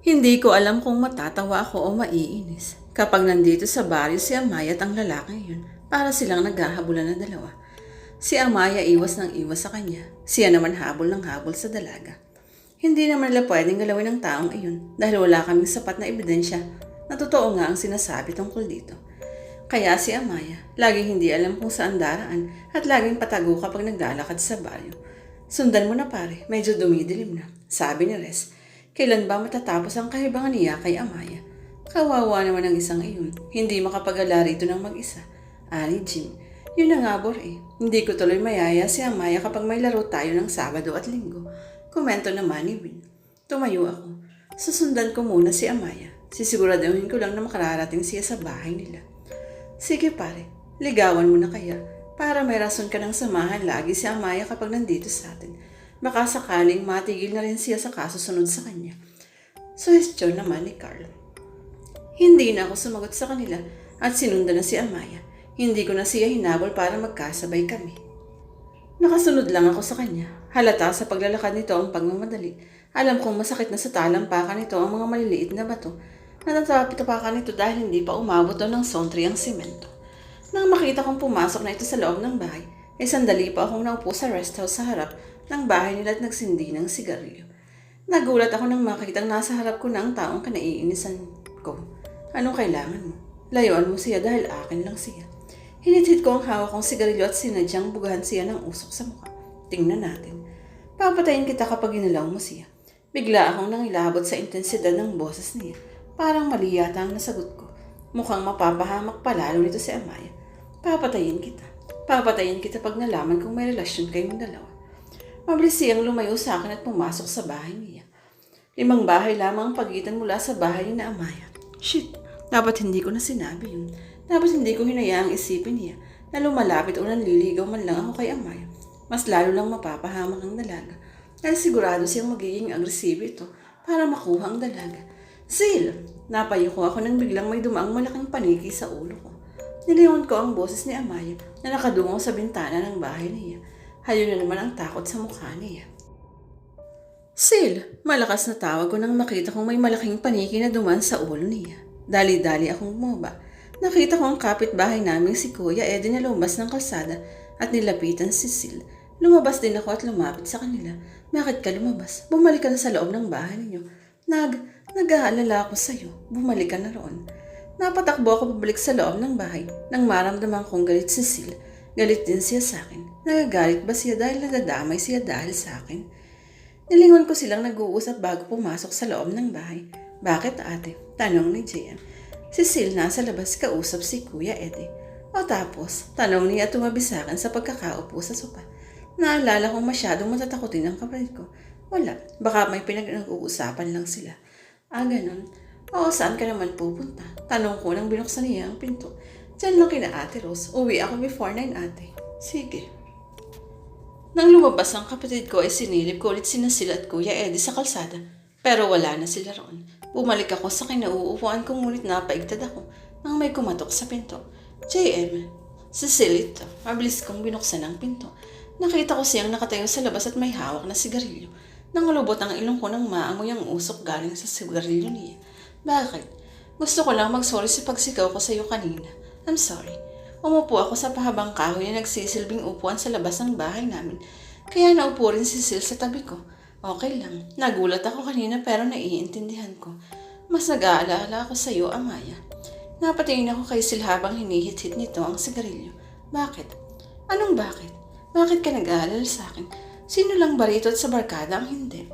Hindi ko alam kung matatawa ako o maiinis kapag nandito sa baryo si Amaya at ang lalaki yun para silang naghahabulan na dalawa. Si Amaya iwas ng iwas sa kanya, siya naman habol ng habol sa dalaga. Hindi naman nila pwedeng galawin ng taong iyon dahil wala kaming sapat na ebidensya na totoo nga ang sinasabi tungkol dito. Kaya si Amaya, laging hindi alam kung saan daraan at laging patago kapag naglalakad sa baryo. Sundan mo na pare, medyo dumidilim na, sabi ni Res. Kailan ba matatapos ang kahibangan niya kay Amaya? Kawawa naman ang isang iyon, hindi makapag-ala rito ng mag-isa. Ani Jim, yun na nga bore, hindi ko tuloy mayaya si Amaya kapag may laro tayo ng Sabado at Linggo. Komento naman ni Win. Tumayo ako. Susundan ko muna si Amaya. Sisiguraduhin ko lang na makararating siya sa bahay nila. Sige pare, ligawan mo na kaya para may rason ka ng samahan lagi si Amaya kapag nandito sa atin. Baka sakaling matigil na rin siya sa kasusunod sa kanya. Suhestyon naman ni Carl. Hindi na ako sumagot sa kanila at sinundan na si Amaya. Hindi ko na siya hinabol para magkasabay kami. Nakasunod lang ako sa kanya. Halata sa paglalakad nito ang pagmamadali. Alam kong masakit na sa talampakan nito ang mga maliliit na bato. Natatapakan nito dahil hindi pa umabot doon ng sontri ang simento. Nang makita kong pumasok na ito sa loob ng bahay, ay sandali pa akong naupo sa rest house sa harap ng bahay nila at nagsindi ng sigarilyo. Nagulat ako nang makitang nasa harap ko na ang taong kanaiinisan ko. Anong kailangan mo? Layuan mo siya dahil akin lang siya. Hinithit ko ang hawak kong sigarilyo at sinadyang bugahan siya ng usok sa mukha. Tingnan natin. Papatayin kita kapag ginalaw mo siya. Bigla akong nangilabot sa intensidad ng boses niya. Parang mali yata ang nasagot ko. Mukhang mapapahamak palalo nito si Amaya. Papatayin kita. Papatayin kita pag nalaman kung may relasyon kayong dalawa. Mabilis siyang lumayo sa akin at pumasok sa bahay niya. 5 bahay lamang ang pagitan mula sa bahay ni na Amaya. Shit, dapat hindi ko na sinabi yun. Dapat hindi ko hinayaang isipin niya na lumalapit o nanliligaw man lang ako kay Amaya. Mas lalo lang mapapahamak ang dalaga. Dahil sigurado siyang magiging agresibo ito para makuha ang dalaga. Sil! Napayuko ako nang biglang may dumaang malaking paniki sa ulo ko. Nilingon ko ang boses ni Amaya na nakadungaw sa bintana ng bahay niya. Hayo na naman ang takot sa mukha niya. Sil! Malakas na tawag ko nang makita kong may malaking paniki na duman sa ulo niya. Dali-dali akong bumaba. Nakita ko ang kapitbahay naming si Kuya Eddie na lumabas ng kalsada at nilapitan si Sil. Lumabas din ako at lumapit sa kanila. Bakit ka lumabas? Bumalik ka na sa loob ng bahay ninyo. Nag-aalala ako sa'yo. Bumalik ka na roon. Napatakbo ako pabalik sa loob ng bahay nang maramdaman kong galit si Sil. Galit din siya sa akin. Nagagalit ba siya dahil nadadamay siya dahil sa akin? Nilingon ko silang nag-uusap bago pumasok sa loob ng bahay. Bakit ate? Tanong ni JM. Si Sil nasa labas kausap si Kuya Eddie. O tapos, tanong niya at tumabi sa akin sa pagkakaupo sa sopa. Naalala kong masyadong matatakotin ang kapatid ko. Wala, baka may pinag-uusapan lang sila. Ganon. Oo, saan ka naman pupunta? Tanong ko nang binuksan niya ang pinto. Diyan lang kina Ate Rose. Uwi ako before 9 ate. Sige. Nang lumabas ang kapatid ko ay sinilip ko ulit sina Sil at Kuya Eddie sa kalsada. Pero wala na sila roon. Bumalik ako sa kinauupuan ko ngunit napaigtad ako nang may kumatok sa pinto. JM, si Sil ito. Mabilis kong binuksan ang pinto. Nakita ko siyang nakatayo sa labas at may hawak na sigarilyo. Nangulubot ang ilong ko nang maamoy ang usok galing sa sigarilyo niya. Bakit? Gusto ko lang mag-sorry sa pagsigaw ko sa iyo kanina. I'm sorry. Umupo ako sa pahabang kahoy na nagsisilbing upuan sa labas ng bahay namin. Kaya naupo rin si Sil sa tabi ko. Okay lang. Nagulat ako kanina pero naiintindihan ko. Mas nag-aalala ako sa iyo, Amaya. Napatingin ako kay Sil habang hinihit-hit nito ang sigarilyo. Bakit? Anong bakit? Bakit ka nag-aalala sa akin? Sino lang ba rito at sa barkada ang hindi?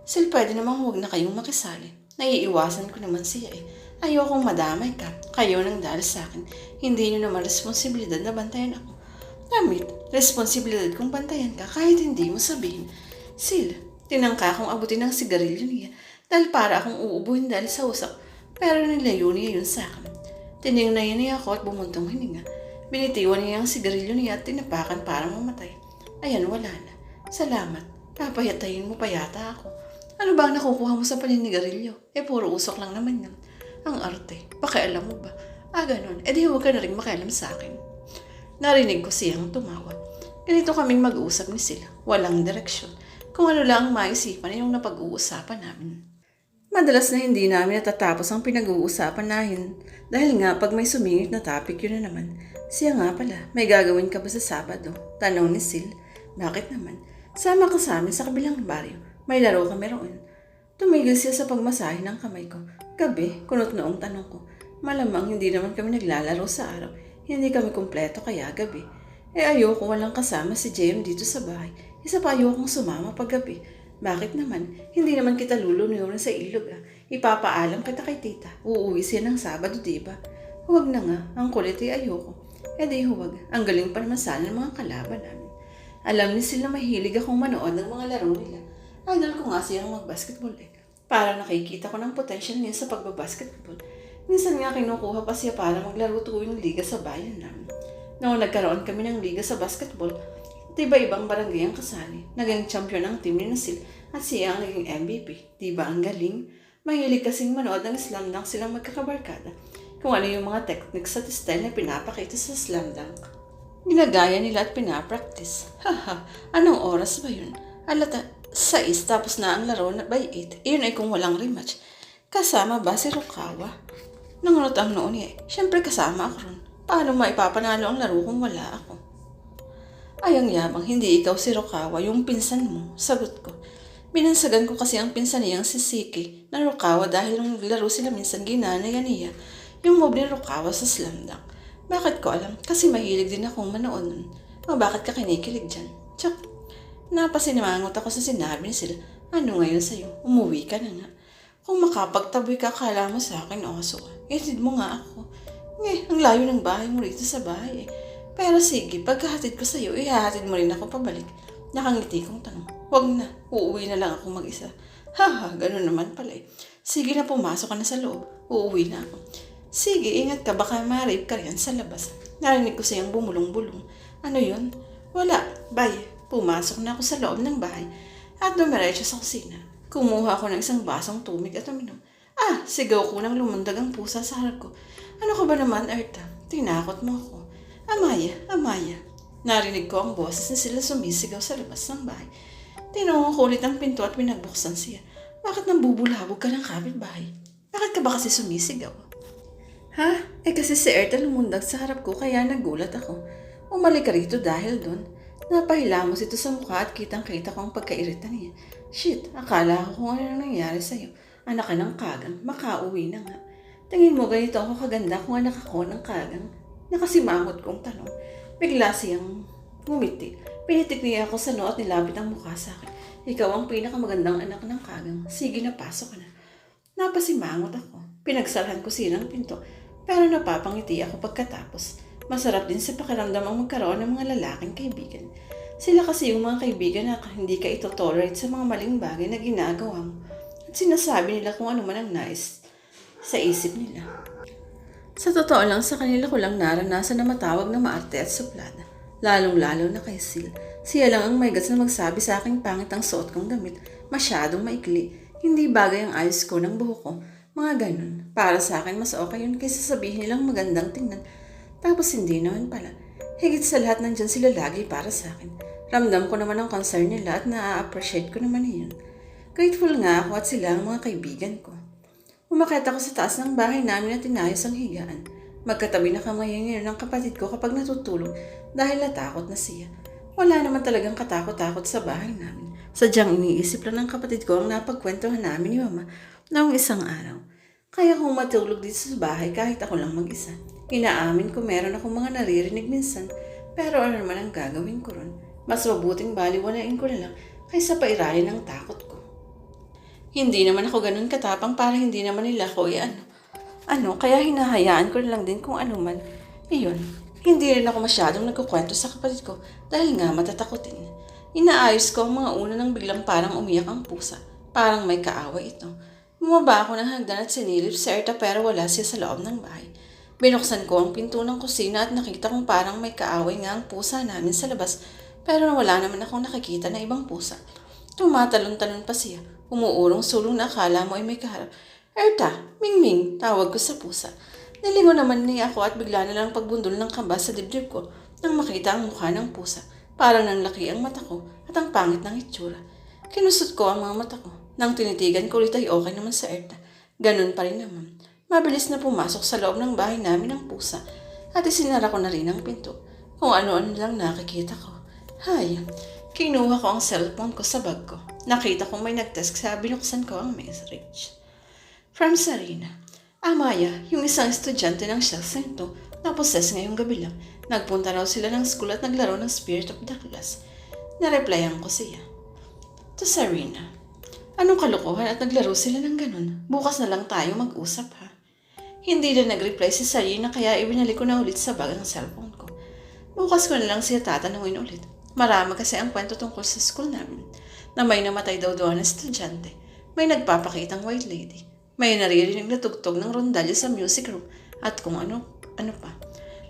Sil, pwede namang huwag na kayong makisali. Naiiwasan ko naman siya eh. Ayokong madamay ka. Kayo nang dahil sa akin. Hindi nyo naman responsibilidad na bantayan ako. Damit, responsibilidad kong bantayan ka kahit hindi mo sabihin. Sil, tinangka akong abutin ng sigarilyo niya dahil para akong uubuhin dahil sa usap. Pero nilayo niya yun sa akin. Tiningnan niya ako at bumuntong hininga. Binitiwan niya ang sigarilyo niya at tinapakan para mamatay. Ayan, wala na. Salamat. Papayatayin mo pa yata ako. Ano ba ang nakukuha mo sa paninigarilyo? Puro usok lang naman yan. Ang arte. Pakialam mo ba? Ganon. Di huwag ka na rin makialam sa akin. Narinig ko siyang tumawa. Ganito kaming mag-uusap ni sila. Walang direksyon. Kung ano lang ang maisipan yung napag-uusapan namin. Madalas na hindi namin natatapos ang pinag-uusapan nahin dahil nga pag may sumingit na topic yun na naman. Siya nga pala, may gagawin ka ba sa Sabado? Tanong ni Sil. Bakit naman? Sama ka sa amin sa kabilang baryo. May laro kami roon. Tumigil siya sa pagmasahe ng kamay ko. Gabi, kunot noong tanong ko. Malamang hindi naman kami naglalaro sa araw. Hindi kami kumpleto kaya gabi. Ayoko walang kasama si JM dito sa bahay. Isa pa ayokong sumama pag gabi. Bakit naman? Hindi naman kita lulunurin sa ilog Ipapaalam kita kay tita. Uuwi siya ng Sabado, diba? Huwag na nga. Ang kulit ayoko. Di huwag. Ang galing pa naman sana ng mga kalaban namin. Alam ni sila mahilig akong manood ng mga laro nila. Idol ko nga siyang mag-basketball Para nakikita ko ng potential niya sa pagbabasketball. Minsan nga kinukuha pa siya para maglaro tuwing liga sa bayan namin. Noong nagkaroon kami ng liga sa basketball, diba ibang barangay ang kasali. Naging champion ang team ni Nasil at siya ang naging MVP. Diba ang galing? Mahilig kasing manood ng slam dunk silang magkakabarkada. Kung ano yung mga techniques at style na pinapakita sa slam dunk. Ginagaya nila at pinapractice. Haha, anong oras ba yun? Alata, 6 tapos na ang laro na by 8. Iyon ay kung walang rematch. Kasama ba si Rukawa? Nangunot ang noon Siyempre kasama ako ron. Paano maipapanalo ang laro kung wala ako? Ay ang yabang, hindi ikaw si Rukawa, yung pinsan mo. Sagot ko. Binansagan ko kasi ang pinsan niyang si Siki na Rukawa dahil nung naglaro sila minsan ginanaya niya yung move ni Rukawa sa slam dunk. Bakit ko alam? Kasi mahilig din akong manood nun. O bakit ka kinikilig dyan? Tsak. Napasinimangot ako sa sinabi ni sila. Ano ngayon sa'yo? Umuwi ka na nga. Kung makapagtaboy ka, akala mo sa akin, oso ka. Ihatid mo nga ako. Ang layo ng bahay mo rito sa bahay Pero sige, pagkahatid ko sa'yo, ihahatid mo rin ako pabalik. Nakangiti kong tanong. Huwag na, uuwi na lang ako mag-isa. Haha, ganun naman pala Sige na, pumasok ka na sa loob. Uuwi na ako. Sige, ingat ka, baka ma-rape ka rin sa labas. Narinig ko siyang bumulong-bulong. Ano yun? Wala, bye. Pumasok na ako sa loob ng bahay at dumiretso sa kusina. Kumuha ako ng isang basong tubig at uminom. Sigaw ko nang lumundag ang pusa sa harap ko. Ano ka ba naman, Erta? Tinakot mo ako. Amaya. Narinig ko ang boses na sila sumisigaw sa labas ng bahay. Tinungo ko ulit ang pinto at pinagbuksan siya. Bakit nambubulabog ka ng kapitbahay? Bakit ka ba kasi sumisigaw? Kasi si Erta lumundag sa harap ko kaya nagulat ako. Umalik ka rito dahil doon. Napahilamos ito sa mukha at kitang-kita ko ang pagkairita niya. Shit, akala ko kung ano nangyari sa'yo. Anak ka ng kagang, makauwi na nga. Tingin mo ganito ako kaganda kung anak ako ng kagang. Nakasimangot kong tanong. Bigla siyang ngumiti. Pinitik niya ako sa noo at nilapit ang mukha sa akin. Ikaw ang pinakamagandang anak ng kagang. Sige na, pasok ka na. Napasimangot ako. Pinagsarahan ko silang pinto. Pero napapangiti ako pagkatapos. Masarap din sa pakiramdam ang magkaroon ng mga lalaking kaibigan. Sila kasi yung mga kaibigan na hindi ka ito-tolerate sa mga maling bagay na ginagawa mo. At sinasabi nila kung ano man ang nais sa isip nila. Sa totoo lang, sa kanila ko lang naranasan na matawag na maarte at suplada. Lalong-lalo na kay Sil. Siya lang ang may guts na magsabi sa aking pangit ang suot kong damit. Masyadong maikli. Hindi bagay ang ayos ko ng buhok ko. Mga ganun. Para sa akin, mas okay yun kaysa sabihin nilang magandang tingnan. Tapos hindi naman pala. Higit sa lahat nandyan sila lagi para sa akin. Ramdam ko naman ang concern nila at na-appreciate ko naman yun. Grateful nga ako at sila ang mga kaibigan ko. Umakyat ako sa taas ng bahay namin at inayos ang higaan. Magkatabi na kami ngayon ng kapatid ko kapag natutulog dahil natakot na siya. Wala naman talagang katakot-takot sa bahay namin. Sadyang iniisip lang ng kapatid ko ang napagkwentuhan namin ni Mama noong isang araw. Kaya kung matulog dito sa bahay kahit ako lang mag-isa. Inaamin ko meron akong mga naririnig minsan, pero ano naman ang gagawin ko ron? Mas mabuting baliwalain ko na lang kaysa pairalin ang takot ko. Hindi naman ako ganun katapang para hindi naman nila ko kaya hinahayaan ko na lang din kung ano man. Iyon, hindi rin ako masyadong nagkukwento sa kapatid ko dahil nga matatakotin. Inaayos ko ang mga una nang biglang parang umiyak ang pusa. Parang may kaaway ito. Bumaba ako ng hagdan at sinilip si Erta pero wala siya sa loob ng bahay. Binuksan ko ang pinto ng kusina at nakita kong parang may kaaway nga ang pusa namin sa labas pero wala naman akong nakikita na ibang pusa. Tumatalon-talon pa siya. Umuurong sulong na akala mo ay may kaharap. Erta, Mingming, tawag ko sa pusa. Nilingon naman niya ako at bigla na lang pagbundol ng kamba sa dibdib ko nang makita ang mukha ng pusa. Parang nanlaki ang mata ko at ang pangit ng itsura. Kinusot ko ang mga mata ko. Nang tinitigan ko ulit ay okay naman sa Erta. Ganun pa rin naman. Mabilis na pumasok sa loob ng bahay namin ang pusa at isinara ko na rin ang pinto. Kung ano-ano lang nakikita ko. Hay, kinuha ko ang cellphone ko sa bag ko. Nakita kong may nag-text sa binuksan ko ang message. From Sarina. Amaya, yung isang estudyante ng Chelsea nito, naposes ngayong gabi lang. Nagpunta raw sila ng school at naglaro ng Spirit of the Class. Nareplyan ko siya. To Sarina. Anong kalokohan at naglaro sila ng ganun? Bukas na lang tayo mag-usap ha. Hindi na nag-reply si Sarina kaya ibinalik ko na ulit sa bag ang cellphone ko. Bukas ko na lang siya tatanungin ulit. Marami kasi ang kwento tungkol sa school namin. Na may namatay daw doon na estudyante. May nagpapakitang white lady. May naririnig na tugtog ng rondalyo sa music room. At kung ano pa.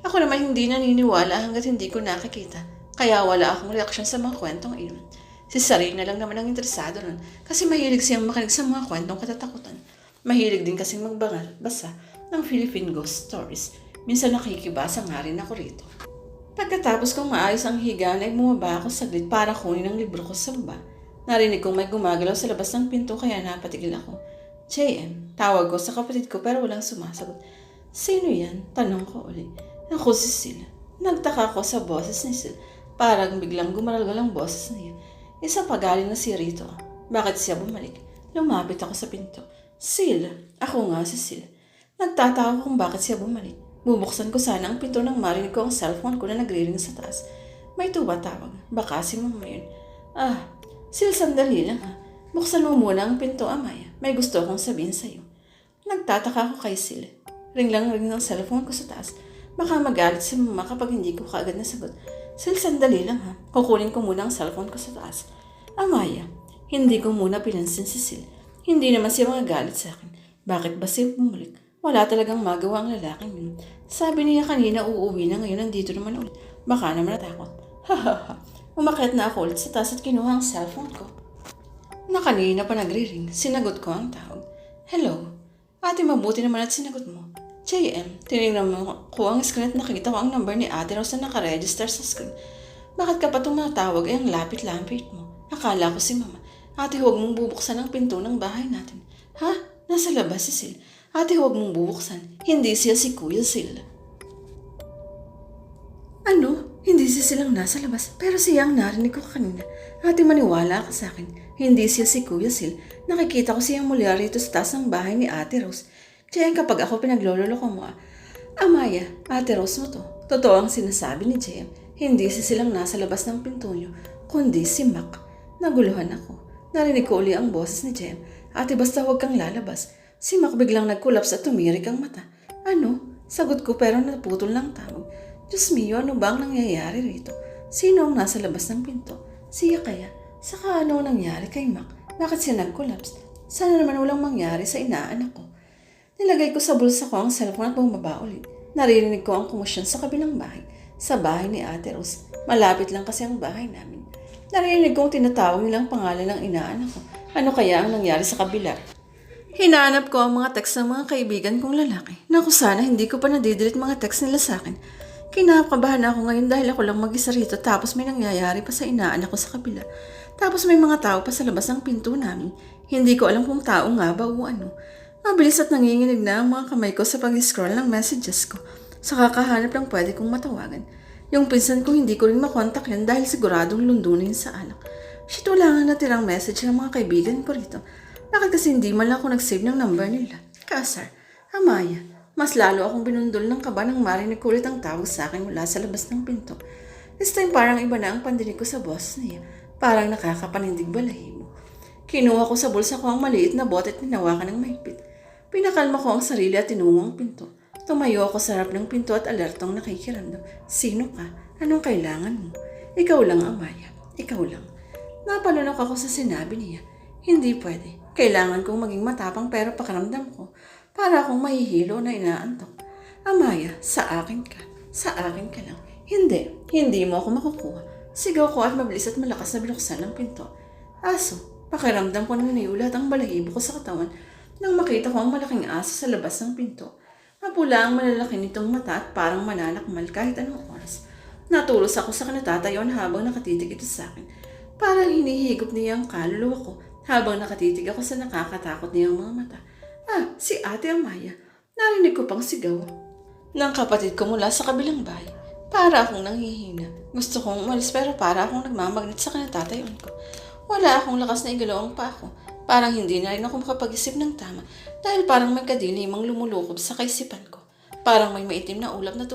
Ako naman hindi naniniwala hanggat hindi ko nakikita. Kaya wala akong reaksyon sa mga kwentong iyon. Si Sarina lang naman ang interesado nun kasi mahilig siyang makinig sa mga kwentong katatakutan. Mahilig din kasing magbasa ng Philippine ghost stories. Minsan nakikibasa nga rin ako rito. Pagkatapos kong maayos ang higaan ay bumaba ako saglit para kunin ang libro ko sa baba. Narinig kong may gumagalaw sa labas ng pinto kaya napatigil ako. JM, tawag ko sa kapatid ko pero walang sumasagot. Sino yan? Tanong ko ulit. Ako si Sil. Nagtaka ko sa boses ni Sil. Parang biglang gumaralgal ang boses niya. Isa pa galing na si Rito. Bakit siya bumalik? Lumapit ako sa pinto. Sil, ako nga si Sil. Nagtataka kung bakit siya bumalik. Bubuksan ko sana ang pinto nang marinig ko ang cellphone ko na nagre-ring sa taas. May tumatawag. Baka si Mama yun. Sil, sandali lang ha. Buksan mo muna ang pinto, Amaya. May gusto akong sabihin sa'yo. Nagtataka ako kay Sil. Ring lang ang cellphone ko sa taas. Baka magalit si Mama kapag hindi ko kaagad nasagot. Sil, sandali lang ha. Kukunin ko muna ang cellphone ko sa taas. Amaya, hindi ko muna pinansin si Sil. Hindi naman siya magagalit sa akin. Bakit ba siya bumalik? Wala talagang magawa ang lalaking yun. Sabi niya kanina uuwi na ngayon nandito naman ulit. Baka naman natakot. Hahaha. Umakyat na ako ulit sa taas at kinuha ang cellphone ko. Na kanina pa nagre-ring, sinagot ko ang tawag. Hello? Ate, mabuti naman at sinagot mo. JM, tinignan mo ko ang screen at nakita ko ang number ni Ate Rose na nakaregister sa screen. Bakit ka pa tumatawag ay ang lapit-lapit mo? Akala ko si Mama. Ate, huwag mong bubuksan ang pinto ng bahay natin. Ha? Nasa labas si Sil. Ate, huwag mong bubuksan. Hindi siya si Kuya Sil. Ano? Hindi siya silang nasa labas. Pero siya ang narinig ko kanina. Ate, maniwala ka sa akin. Hindi siya si Kuya Sil. Nakikita ko siyang muli rito sa taas ng bahay ni Ate Rose. Jem, kapag ako pinagloloko mo, Amaya, Ate Rose mo to. Totoo ang sinasabi ni Jem. Hindi si silang nasa labas ng pinto niyo, kundi si Mac. Naguluhan ako. Narinig ko uli ang boses ni Jem. Ate, basta huwag kang lalabas. Si Mac biglang nagkulaps at tumirik ang mata. Ano? Sagot ko pero naputol ng tawag. Diyos mio, ano ba ang nangyayari rito? Sino ang nasa labas ng pinto? Siya kaya? Saka ano nangyari kay Mac? Bakit siya nagkulaps? Sana naman walang mangyari sa inaanak ko. Nilagay ko sa bulsa ko ang cellphone at bumaba ulit. Naririnig ko ang kumusyon sa kabilang bahay. Sa bahay ni Ate Rose. Malapit lang kasi ang bahay namin. Naririnig kong tinatawag nilang pangalan ng inaanak ko. Ano kaya ang nangyari sa kabila? Hinahanap ko ang mga text ng mga kaibigan kong lalaki. Naku, sana hindi ko pa nadidelete mga text nila sa akin. Kinakabahan ako ngayon dahil ako lang mag-isa rito tapos may nangyayari pa sa inaanak ko sa kabila. Tapos may mga tao pa sa labas ng pinto namin. Hindi ko alam kung tao nga ba o ano. Mabilis at nanginginig na ang mga kamay ko sa pag-scroll ng messages ko. Sa kakahanap lang pwede kong matawagan. Yung pinsan ko hindi ko rin makontak yan dahil siguradong lundunin sa alak. Shit, wala nga natirang message ng mga kaibigan ko rito. Bakit kasi hindi man lang ako nag-save ng number nila? Kasar, Amaya, mas lalo akong binundol ng kaba nang marinig ko ulit ang tawag sa akin mula sa labas ng pinto. This time parang iba na ang pandinig ko sa boss niya. Parang nakakapanindig balahibo. Kinuha ko sa bulsa ko ang maliit na bote at ninawakan ng mahigpit. Pinakalma ko ang sarili at tinungo ang pinto. Tumayo ako sa harap ng pinto at alertong nakikiramdam. Sino ka? Anong kailangan mo? Ikaw lang, Amaya. Ikaw lang. Napalunok ako sa sinabi niya. Hindi pwede. Kailangan kong maging matapang pero pakiramdam ko. Para akong mahihilo na inaantok. Amaya, sa akin ka. Sa akin ka lang. Hindi mo ako makukuha. Sigaw ko at mabilis at malakas na binuksan ng pinto. Aso, pakiramdam ko nang niulat ang balahibo ko sa katawan nang makita ko ang malaking aso sa labas ng pinto. Mapula ang malalaki nitong mata at parang mananakmal kahit anong oras. Natulos ako sa kinatatayuan habang nakatitig ito sa akin. Parang hinihigop niya ang kaluluwa ko Habang nakatitig ako sa nakakatakot niyang mga mata. Ah, si Ate Amaya. Narinig ko pang sigaw ng kapatid ko mula sa kabilang bahay. Para akong nanghihina. Gusto kong umalis pero para akong nagmamagnet sa kinatatayuan ko. Wala akong lakas na igalaw ang pa ako. Parang hindi na rin ako makapag-isip ng tama dahil parang may kadilimang lumulukob sa kaisipan ko. Parang may maitim na ulap na